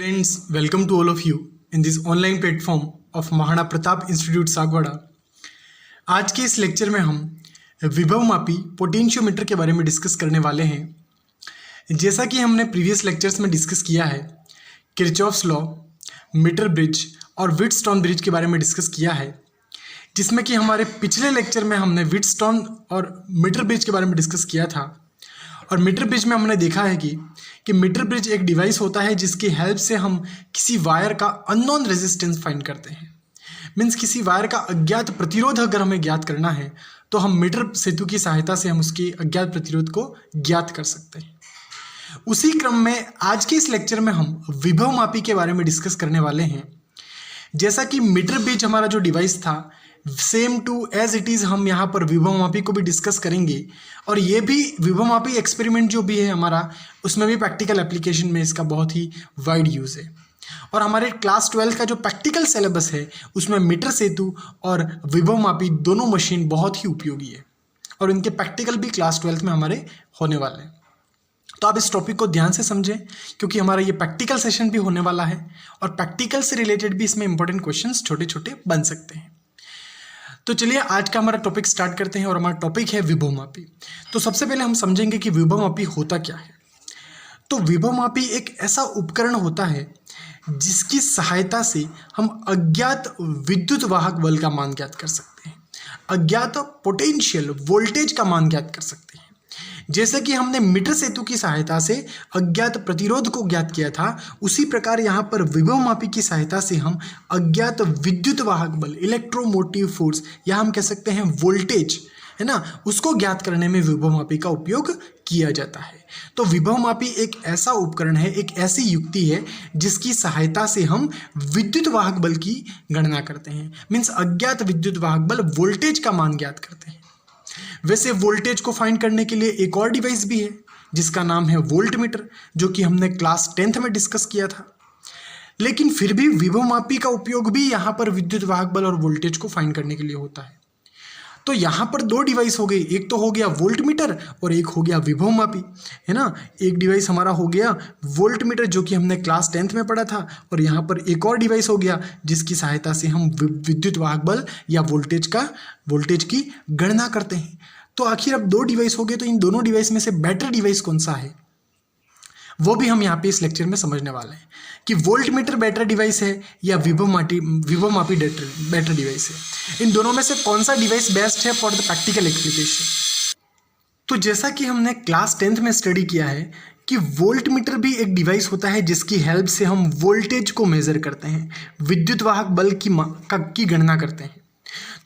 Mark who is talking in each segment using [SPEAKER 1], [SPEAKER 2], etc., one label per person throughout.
[SPEAKER 1] Friends, welcome to all of you in this online platform of Maharana Pratap institute Sagwara. आज के इस lecture में हम विभवमापी पोटेंशियोमीटर के बारे में डिस्कस करने वाले हैं। जैसा कि हमने प्रीवियस लेक्चर्स में डिस्कस किया है, किरचॉफ्स लॉ, मीटर ब्रिज और व्हीटस्टोन ब्रिज के बारे में डिस्कस किया है, जिसमें कि हमारे पिछले लेक्चर में हमने व्हीटस्टोन और मीटर ब्रिज के बारे में डिस्कस किया था। और मीटर ब्रिज में हमने देखा है कि मीटर ब्रिज एक डिवाइस होता है जिसकी हेल्प से हम किसी वायर का अननोन रेजिस्टेंस फाइंड करते हैं। मीन्स किसी वायर का अज्ञात प्रतिरोध अगर हमें ज्ञात करना है तो हम मीटर सेतु की सहायता से हम उसकी अज्ञात प्रतिरोध को ज्ञात कर सकते हैं। उसी क्रम में आज के इस लेक्चर में हम विभवमापी के बारे में डिस्कस करने वाले हैं। जैसा कि मीटर ब्रिज हमारा जो डिवाइस था, same to as it is हम यहाँ पर विभवमापी को भी डिस्कस करेंगे। और ये भी विभवमापी एक्सपेरिमेंट जो भी है हमारा, उसमें भी प्रैक्टिकल एप्लीकेशन में इसका बहुत ही वाइड यूज़ है। और हमारे क्लास 12 का जो प्रैक्टिकल सिलेबस है उसमें मीटर सेतु और विभवमापी दोनों मशीन बहुत ही उपयोगी है और इनके प्रैक्टिकल भी क्लास 12 में हमारे होने वाले हैं। तो आप इस टॉपिक को ध्यान से समझें क्योंकि हमारा ये प्रैक्टिकल सेशन भी होने वाला है और प्रैक्टिकल से रिलेटेड भी इसमें इंपॉर्टेंट क्वेश्चंस छोटे छोटे बन सकते हैं। तो चलिए आज का हमारा टॉपिक स्टार्ट करते हैं और हमारा टॉपिक है विभवमापी। तो सबसे पहले हम समझेंगे कि विभवमापी होता क्या है। तो विभवमापी एक ऐसा उपकरण होता है जिसकी सहायता से हम अज्ञात विद्युत वाहक बल का मान ज्ञात कर सकते हैं, अज्ञात पोटेंशियल वोल्टेज का मान ज्ञात कर सकते हैं। जैसे कि हमने मीटर सेतु की सहायता से अज्ञात प्रतिरोध को ज्ञात किया था, उसी प्रकार यहाँ पर विभवमापी की सहायता से हम अज्ञात विद्युत वाहक बल, इलेक्ट्रोमोटिव फोर्स या हम कह सकते हैं वोल्टेज, है ना, उसको ज्ञात करने में विभवमापी का उपयोग किया जाता है। तो विभवमापी एक ऐसा उपकरण है, एक ऐसी युक्ति है जिसकी सहायता से हम विद्युत वाहक बल की गणना करते हैं। मीन्स अज्ञात विद्युत वाहक बल वोल्टेज का मान ज्ञात करते हैं। वैसे वोल्टेज को फाइंड करने के लिए एक और डिवाइस भी है जिसका नाम है वोल्टमीटर, जो कि हमने क्लास 10th में डिस्कस किया था। लेकिन फिर भी विभवमापी का उपयोग भी यहाँ पर विद्युत वाहक बल और वोल्टेज को फाइंड करने के लिए होता है। तो यहाँ पर दो डिवाइस हो गई, एक तो हो गया वोल्टमीटर और एक हो गया विभवमापी, है ना। एक डिवाइस हमारा हो गया वोल्टमीटर जो कि हमने क्लास 10th में पढ़ा था, और यहाँ पर एक और डिवाइस हो गया जिसकी सहायता से हम विद्युत वाहक बल या वोल्टेज की गणना करते हैं। तो आखिर अब दो डिवाइस हो गए, तो इन दोनों डिवाइस में से बेटर डिवाइस कौन सा है वो भी हम यहाँ पे इस लेक्चर में समझने वाले हैं कि वोल्टमीटर बेटर डिवाइस है या विभवमापी बेटर डिवाइस है। इन दोनों में से कौन सा डिवाइस बेस्ट है फॉर द प्रैक्टिकल एप्लीकेशन। तो जैसा कि हमने क्लास 10th में स्टडी किया है कि वोल्टमीटर भी एक डिवाइस होता है जिसकी हेल्प से हम वोल्टेज को मेजर करते हैं, विद्युत वाहक बल की गणना करते हैं।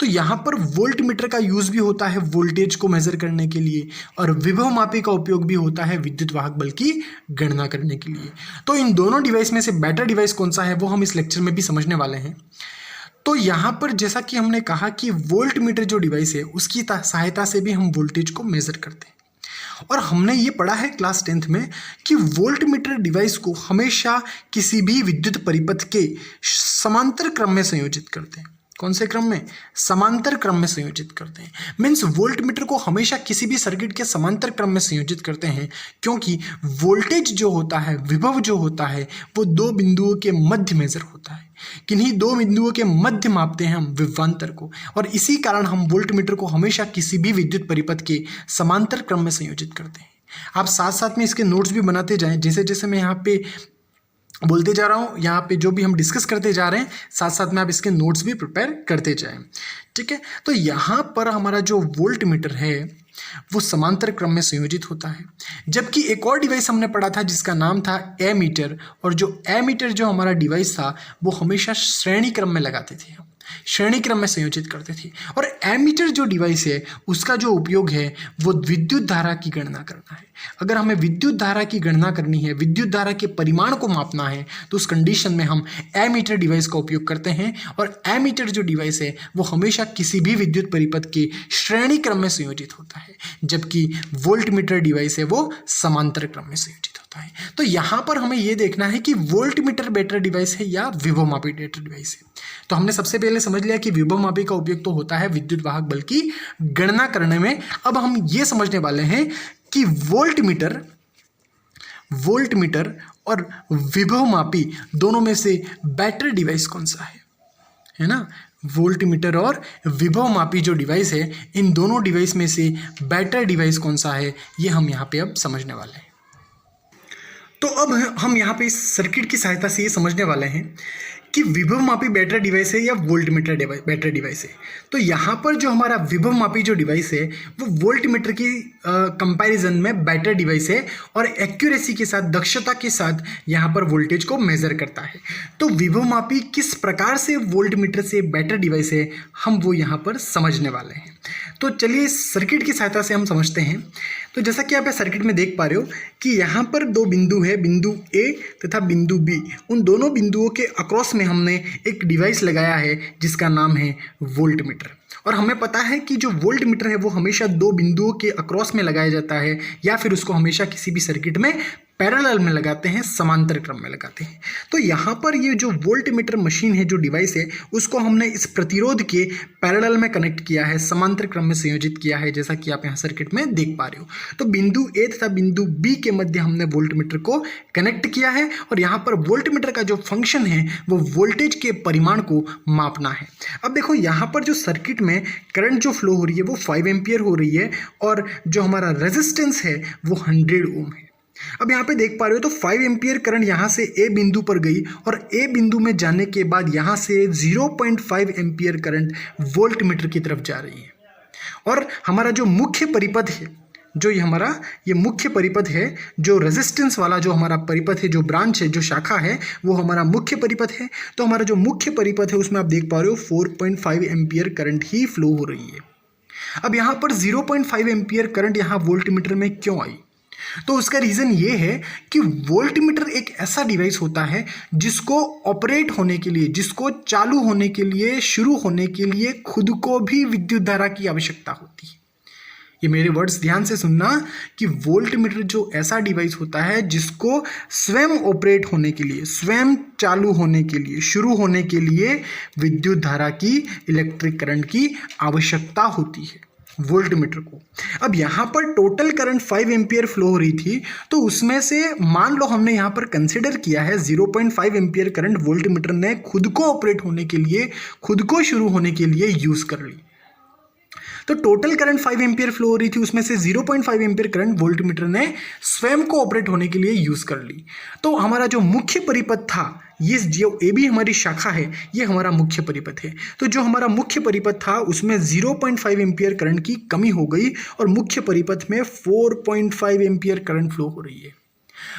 [SPEAKER 1] तो यहाँ पर वोल्टमीटर का यूज़ भी होता है वोल्टेज को मेजर करने के लिए, और विभवमापी का उपयोग भी होता है विद्युत वाहक बल की गणना करने के लिए। तो इन दोनों डिवाइस में से बेटर डिवाइस कौन सा है वो हम इस लेक्चर में भी समझने वाले हैं। तो यहाँ पर जैसा कि हमने कहा कि वोल्टमीटर जो डिवाइस है उसकी सहायता से भी हम वोल्टेज को मेजर करते हैं। और हमने ये पढ़ा है क्लास 10th में कि वोल्टमीटर डिवाइस को हमेशा किसी भी विद्युत परिपथ के समांतर क्रम में संयोजित करते हैं। कौन से क्रम में? समांतर क्रम में संयोजित करते हैं। मीन्स वोल्टमीटर को हमेशा किसी भी सर्किट के समांतर क्रम में संयोजित करते हैं, क्योंकि वोल्टेज जो होता है, विभव जो होता है, वो दो बिंदुओं के मध्य मेजर होता है। किन्हीं दो बिंदुओं के मध्य मापते हैं हम विभवांतर को, और इसी कारण हम वोल्टमीटर को हमेशा किसी भी विद्युत परिपथ के समांतर क्रम में संयोजित करते हैं। आप साथ साथ में इसके नोट्स भी बनाते जाएं, जैसे जैसे मैं यहाँ पे बोलते जा रहा हूँ, यहाँ पे जो भी हम डिस्कस करते जा रहे हैं साथ साथ में आप इसके नोट्स भी प्रिपेयर करते जाएं, ठीक है। तो यहाँ पर हमारा जो वोल्टमीटर है वो समांतर क्रम में संयोजित होता है, जबकि एक और डिवाइस हमने पढ़ा था जिसका नाम था एमीटर, और जो एमीटर जो हमारा डिवाइस था वो हमेशा श्रेणी क्रम में लगाते थे, श्रेणी क्रम में संयोजित करते थे। और एमीटर जो डिवाइस है उसका जो उपयोग है वो विद्युत धारा की गणना करना है। अगर हमें विद्युत धारा की गणना करनी है, विद्युत धारा के परिमाण को मापना है, तो उस कंडीशन में हम एमीटर डिवाइस का उपयोग करते हैं। और एमीटर जो डिवाइस है वो हमेशा किसी भी विद्युत परिपथ के श्रेणी क्रम में संयोजित होता है, जबकि वोल्टमीटर डिवाइस है वो समांतर क्रम में संयोजित होता है। तो यहाँ पर हमें ये देखना है कि वोल्टमीटर बेटर डिवाइस है या विभवमापी बेटर डिवाइस है। तो हमने सबसे पहले समझ लिया कि विभवमापी का उपयोग तो होता है विद्युत वाहक बल की गणना करने में। अब हम ये समझने वाले हैं कि वोल्टमीटर और विभवमापी दोनों में से बेटर डिवाइस कौन सा है ना। वोल्टमीटर और विभवमापी जो डिवाइस है, इन दोनों डिवाइस में से बेटर डिवाइस कौन सा है, ये हम यहाँ पे अब समझने वाले हैं। तो अब हम यहाँ पे इस सर्किट की सहायता से ये समझने वाले हैं कि विभवमापी बेटर डिवाइस है या वोल्टमीटर बेटर डिवाइस है। तो यहाँ पर जो हमारा विभवमापी जो डिवाइस है वो वोल्टमीटर की कंपैरिजन में बेटर डिवाइस है और एक्यूरेसी के साथ, दक्षता के साथ यहाँ पर वोल्टेज को मेजर करता है। तो विभवमापी किस प्रकार से वोल्टमीटर से बेटर डिवाइस है, हम वो यहाँ पर समझने वाले हैं। तो चलिए इस सर्किट की सहायता से हम समझते हैं। तो जैसा कि आप सर्किट में देख पा रहे हो कि यहाँ पर दो बिंदु है, बिंदु ए तथा बिंदु बी। उन दोनों बिंदुओं के अक्रॉस में हमने एक डिवाइस लगाया है जिसका नाम है वोल्टमीटर। और हमें पता है कि जो वोल्टमीटर है वो हमेशा दो बिंदुओं के अक्रॉस में लगाया जाता है, या फिर उसको हमेशा किसी भी सर्किट में पैरेलल में लगाते हैं, समांतर क्रम में लगाते हैं। तो यहाँ पर ये जो वोल्टमीटर मशीन है, जो डिवाइस है, उसको हमने इस प्रतिरोध के पैरेलल में कनेक्ट किया है, समांतर क्रम में संयोजित किया है, जैसा कि आप यहाँ सर्किट में देख पा रहे हो। तो बिंदु ए तथा बिंदु बी के मध्य हमने वोल्टमीटर को कनेक्ट किया है और यहाँ पर वोल्टमीटर का जो फंक्शन है वो वोल्टेज के परिमाण को मापना है। अब देखो यहाँ पर जो सर्किट में करंट जो फ्लो हो रही है वो 5 एम्पियर हो रही है और जो हमारा रेजिस्टेंस है वो 100 ओम है। अब यहाँ पे देख पा रहे हो तो 5 एम्पियर करंट यहाँ से ए बिंदु पर गई और ए बिंदु में जाने के बाद यहाँ से 0.5 एम्पियर करंट वोल्टमीटर की तरफ जा रही है। और हमारा जो मुख्य परिपथ है, जो ये मुख्य परिपथ है, जो रेजिस्टेंस वाला जो हमारा परिपथ है, जो ब्रांच है, जो शाखा है, वो हमारा मुख्य परिपथ है। तो हमारा जो मुख्य परिपथ है उसमें आप देख पा रहे हो 4.5 एम्पियर करंट ही फ्लो हो रही है। अब यहाँ पर 0.5 एम्पियर करंट यहाँ वोल्टमीटर में क्यों आई? तो उसका रीज़न ये है कि वोल्टमीटर एक ऐसा डिवाइस होता है जिसको ऑपरेट होने के लिए, जिसको चालू होने के लिए, शुरू होने के लिए खुद को भी विद्युत धारा की आवश्यकता होती है। ये मेरे वर्ड्स ध्यान से सुनना कि वोल्टमीटर जो ऐसा डिवाइस होता है जिसको स्वयं ऑपरेट होने के लिए, स्वयं चालू होने के लिए, शुरू होने के लिए विद्युत धारा की, इलेक्ट्रिक करंट की आवश्यकता होती है वोल्टमीटर को। अब यहाँ पर टोटल करंट 5 एम्पियर फ्लो हो रही थी, तो उसमें से मान लो हमने यहाँ पर कंसिडर किया है 0.5 एम्पियर करंट वोल्टमीटर ने खुद को ऑपरेट होने के लिए, खुद को शुरू होने के लिए यूज कर ली। तो टोटल करंट 5 एम्पियर फ्लो हो रही थी, उसमें से 0.5 एम्पियर करंट वोल्टमीटर ने स्वयं को ऑपरेट होने के लिए यूज कर ली। तो हमारा जो मुख्य परिपथ था, ये जो ए बी हमारी शाखा है, ये हमारा मुख्य परिपथ है। तो जो हमारा मुख्य परिपथ था उसमें 0.5 एम्पियर करंट की कमी हो गई और मुख्य परिपथ में 4.5 एम्पियर करंट फ्लो हो रही है।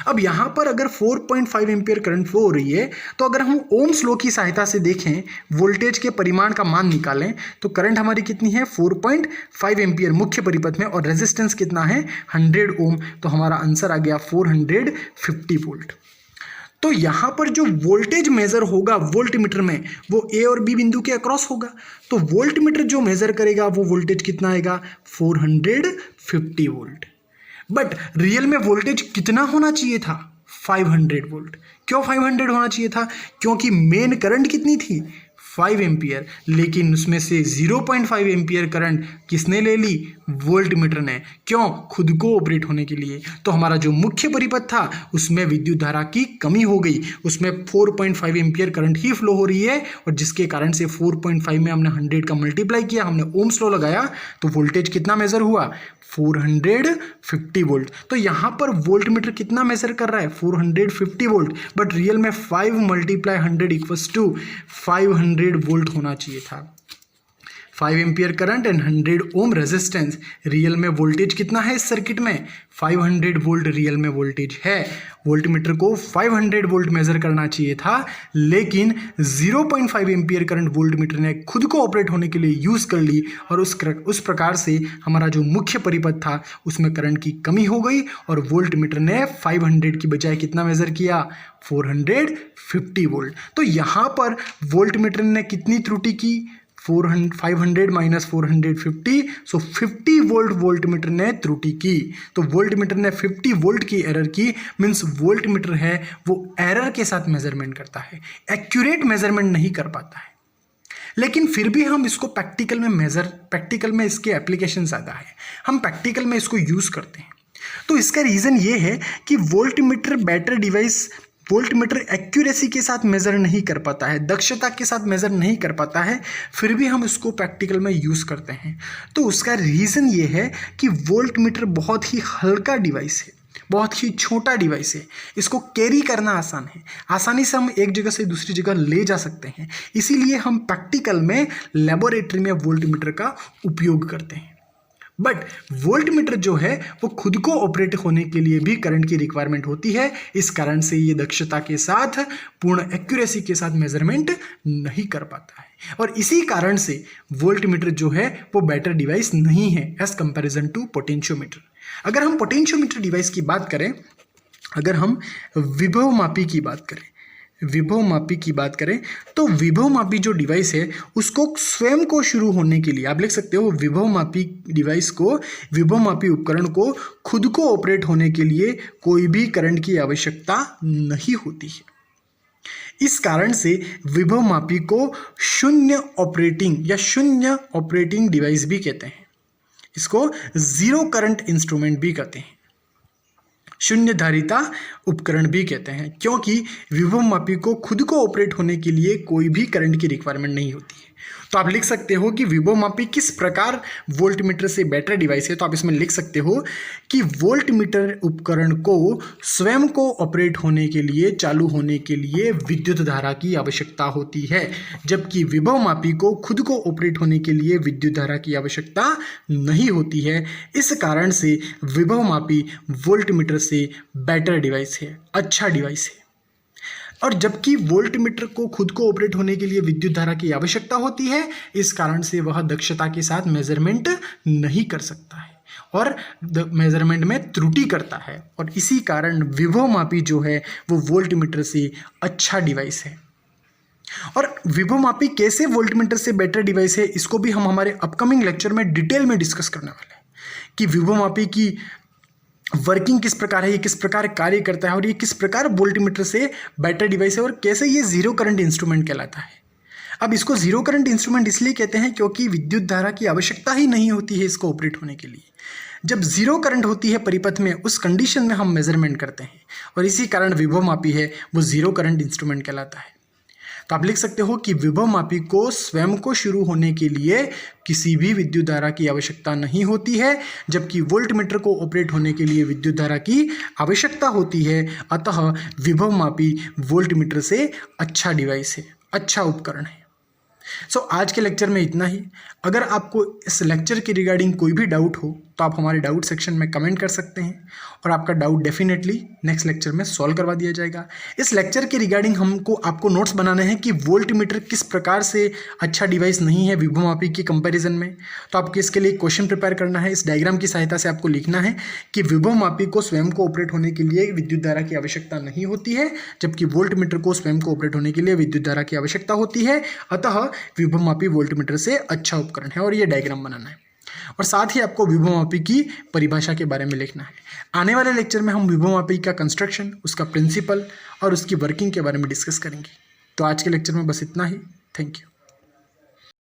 [SPEAKER 1] अब यहाँ पर अगर 4.5 एम्पियर करंट फ्लो हो रही है, तो अगर हम ओम्स लॉ की सहायता से देखें, वोल्टेज के परिमाण का मान निकालें, तो करंट हमारी कितनी है 4.5 एम्पियर मुख्य परिपथ में, और रेजिस्टेंस कितना है 100 ओम। तो हमारा आंसर आ गया 450 वोल्ट। तो यहाँ पर जो वोल्टेज मेजर होगा वोल्टमीटर में वो ए और बी बिंदु के अक्रॉस होगा। तो वोल्टमीटर जो मेजर करेगा वो वोल्टेज कितना आएगा 450 वोल्ट। बट रियल में वोल्टेज कितना होना चाहिए था 500 वोल्ट। क्यों 500 होना चाहिए था? क्योंकि मेन करंट कितनी थी 5 एम्पियर, लेकिन उसमें से 0.5 एम्पियर करंट किसने ले ली वोल्टमीटर ने। क्यों? खुद को ऑपरेट होने के लिए। तो हमारा जो मुख्य परिपथ था उसमें विद्युत धारा की कमी हो गई, उसमें 4.5 एम्पियर करंट ही फ्लो हो रही है, और जिसके कारण से 4.5 में हमने 100 का मल्टीप्लाई किया, हमने ओम्स लॉ लगाया, तो वोल्टेज कितना मेजर हुआ 450 वोल्ट। तो यहाँ पर वोल्टमीटर कितना मेजर कर रहा है 450 वोल्ट, बट रियल में 5 × 100 = 500 वोल्ट होना चाहिए था। 5 ampere current and 100 ohm resistance. Real में वोल्टेज कितना है इस सर्किट में 500 वोल्ट रियल में वोल्टेज है। वोल्टमीटर को 500 वोल्ट मेजर करना चाहिए था, लेकिन 0.5 एम्पियर करंट वोल्टमीटर ने खुद को ऑपरेट होने के लिए यूज कर ली, और उस प्रकार से हमारा जो मुख्य परिपथ था उसमें करंट की कमी हो गई, और वोल्टमीटर ने 500 की बजाय कितना मेजर किया 450 वोल्ट। तो यहाँ पर वोल्टमीटर ने कितनी त्रुटि की 500 - 450, सो 50 वोल्ट वोल्टमीटर ने त्रुटि की। तो वोल्टमीटर ने 50 वोल्ट की एरर की, मीन्स वोल्टमीटर है वो एरर के साथ मेजरमेंट करता है, एक्यूरेट मेजरमेंट नहीं कर पाता है। लेकिन फिर भी हम इसको प्रैक्टिकल में इसके एप्लीकेशन ज़्यादा है, हम प्रैक्टिकल में इसको यूज़ करते हैं। तो इसका रीज़न ये है कि voltmeter better device voltmeter accuracy के साथ मेज़र नहीं कर पाता है, दक्षता के साथ मेज़र नहीं कर पाता है, फिर भी हम इसको प्रैक्टिकल में यूज़ करते हैं। तो उसका रीज़न ये है कि वोल्टमीटर बहुत ही हल्का डिवाइस है, बहुत ही छोटा डिवाइस है, इसको कैरी करना आसान है, आसानी से हम एक जगह से दूसरी जगह ले जा सकते हैं। इसीलिए हम प्रैक्टिकल में लेबोरेटरी में वोल्टमीटर का उपयोग करते हैं। बट वोल्टमीटर जो है वो खुद को ऑपरेट होने के लिए भी करंट की रिक्वायरमेंट होती है। इस कारण से ये दक्षता के साथ, पूर्ण एक्यूरेसी के साथ मेजरमेंट नहीं कर पाता है, और इसी कारण से वोल्टमीटर जो है वो बेटर डिवाइस नहीं है एज कंपैरिजन टू पोटेंशियोमीटर। अगर हम पोटेंशियोमीटर डिवाइस की बात करें, अगर हम विभवमापी की बात करें, तो विभवमापी जो डिवाइस है उसको स्वयं को शुरू होने के लिए आप लिख सकते हो, विभवमापी डिवाइस को, विभवमापी उपकरण को खुद को ऑपरेट होने के लिए कोई भी करंट की आवश्यकता नहीं होती है। इस कारण से विभवमापी को शून्य ऑपरेटिंग डिवाइस भी कहते हैं। इसको जीरो करंट इंस्ट्रूमेंट भी कहते हैं, शून्य धारिता उपकरण भी कहते हैं, क्योंकि विभवमापी को खुद को ऑपरेट होने के लिए कोई भी करंट की रिक्वायरमेंट नहीं होती है। तो आप लिख सकते हो कि विभवमापी किस प्रकार वोल्टमीटर से बेटर डिवाइस है। तो आप इसमें लिख सकते हो कि वोल्टमीटर उपकरण को स्वयं को ऑपरेट होने के लिए, चालू होने के लिए विद्युत धारा की आवश्यकता होती है, जबकि विभवमापी को खुद को ऑपरेट होने के लिए विद्युत धारा की आवश्यकता नहीं होती है। इस कारण से विभवमापी वोल्टमीटर से बेटर डिवाइस है, अच्छा डिवाइस है। और जबकि वोल्टमीटर को खुद को ऑपरेट होने के लिए विद्युत धारा की आवश्यकता होती है, इस कारण से वह दक्षता के साथ मेजरमेंट नहीं कर सकता है और मेजरमेंट में त्रुटि करता है, और इसी कारण विभवमापी जो है वो वोल्टमीटर से अच्छा डिवाइस है। और विभवमापी कैसे वोल्टमीटर से बेटर डिवाइस है, इसको भी हम हमारे अपकमिंग लेक्चर में डिटेल में डिस्कस करने वाले हैं कि विभवमापी की वर्किंग किस प्रकार है, ये किस प्रकार कार्य करता है, और ये किस प्रकार वोल्टमीटर से बेटर डिवाइस है, और कैसे ये जीरो करंट इंस्ट्रूमेंट कहलाता है। अब इसको जीरो करंट इंस्ट्रूमेंट इसलिए कहते हैं क्योंकि विद्युत धारा की आवश्यकता ही नहीं होती है इसको ऑपरेट होने के लिए। जब जीरो करंट होती है परिपथ में, उस कंडीशन में हम मेजरमेंट करते हैं, और इसी कारण विभवमापी है वो जीरो करंट इंस्ट्रूमेंट कहलाता है। तो आप लिख सकते हो कि विभवमापी को स्वयं को शुरू होने के लिए किसी भी विद्युत धारा की आवश्यकता नहीं होती है, जबकि वोल्टमीटर को ऑपरेट होने के लिए विद्युत धारा की आवश्यकता होती है। अतः विभवमापी वोल्टमीटर से अच्छा डिवाइस है, अच्छा उपकरण है। आज के लेक्चर में इतना ही। अगर आपको इस लेक्चर के रिगार्डिंग कोई भी डाउट हो तो आप हमारे डाउट सेक्शन में कमेंट कर सकते हैं, और आपका डाउट डेफिनेटली नेक्स्ट लेक्चर में सॉल्व करवा दिया जाएगा। इस लेक्चर के रिगार्डिंग आपको नोट्स बनाने हैं कि वोल्टमीटर किस प्रकार से अच्छा डिवाइस नहीं है विभवमापी के कंपैरिजन में। तो आपको इसके लिए क्वेश्चन प्रिपेयर करना है। इस डायग्राम की सहायता से आपको लिखना है कि विभवमापी को स्वयं को ऑपरेट होने के लिए विद्युत धारा की आवश्यकता नहीं होती है, जबकि वोल्टमीटर को स्वयं को ऑपरेट होने के लिए विद्युत धारा की आवश्यकता होती है। अतः विभवमापी वोल्टमीटर से अच्छा उपकरण है, और ये डायग्राम बनाना है। और साथ ही आपको विभवमापी की परिभाषा के बारे में लिखना है। आने वाले लेक्चर में हम विभवमापी का कंस्ट्रक्शन, उसका प्रिंसिपल और उसकी वर्किंग के बारे में डिस्कस करेंगे। तो आज के लेक्चर में बस इतना ही। Thank you.